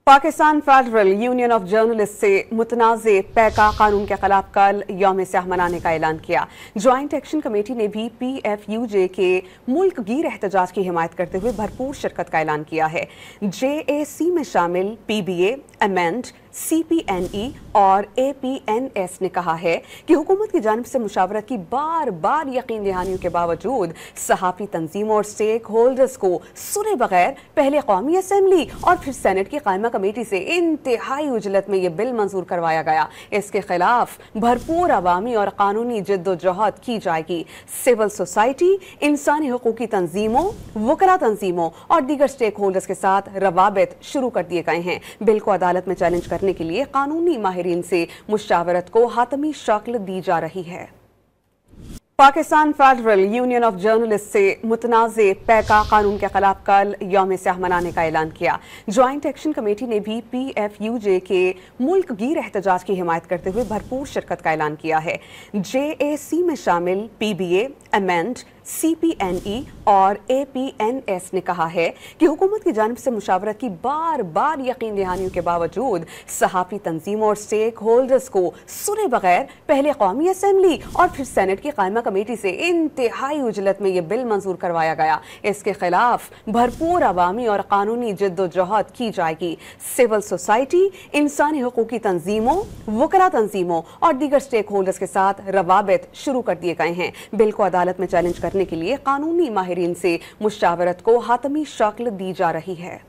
Pakistan federal union of journalist से मुतनाज़े पैका कानून के खिलाफ कल यौम स्याह मनाने का ऐलान किया। ज्वाइंट एक्शन कमेटी ने भी PFUJ के मुल्क गिर एहतजाज की हिमायत करते हुए भरपूर शिरकत का ऐलान किया है। JAC में शामिल PBA, अमेंड, CPNE और APNS ने कहा है कि हुकूमत की जानिब से मुशावरत की बार बार यकीन दहानियों के बावजूद सहाफ़ी तंजीमों और स्टेक होल्डर्स को सुने बगैर पहले कौमी असम्बली और फिर सेनेट की कायमा कमेटी से इंतहाई उजलत में यह बिल मंजूर करवाया गया। इसके खिलाफ भरपूर अवामी और कानूनी जद्दोजहद की जाएगी। सिविल सोसाइटी, इंसानी हुकूकी तंजीमों, वकला तंजीमों और दीगर स्टेक होल्डर्स के साथ रवाबित शुरू कर दिए गए हैं। बिल को अदालत में चैलेंज करने के लिए कानूनी माहिरीन से मुशावरत को हातमी शक्ल दी जा रही है। Pakistan federal union of journalist से मुतनाज़े पैका कानून के खिलाफ कल यौम स्याह मनाने का ऐलान किया। ज्वाइंट एक्शन कमेटी ने भी PFUJ के मुल्क गिर एहतजाज की हिमायत करते हुए भरपूर शिरकत का ऐलान किया है। JAC में शामिल PBA, अमेंड, CPNE और APNS ने कहा है कि हुकूमत की जानिब से मुशावरत की बार बार यकीन दहानियों के बावजूद सहाफ़ी तंजीमों और स्टेक होल्डर्स को सुने बगैर पहले कौमी असम्बली और फिर सेनेट की कायमा कमेटी से इंतहाई उजलत में यह बिल मंजूर करवाया गया। इसके खिलाफ भरपूर अवामी और कानूनी जद्दोजहद की जाएगी। सिविल सोसाइटी, इंसानी हुकूकी तंजीमों, वकला तंजीमों और दीगर स्टेक होल्डर्स के साथ रवाबित शुरू कर दिए गए हैं। बिल को अदालत में चैलेंज करने के लिए कानूनी माहिरीन से मुशावरत को हातमी शक्ल दी जा रही है।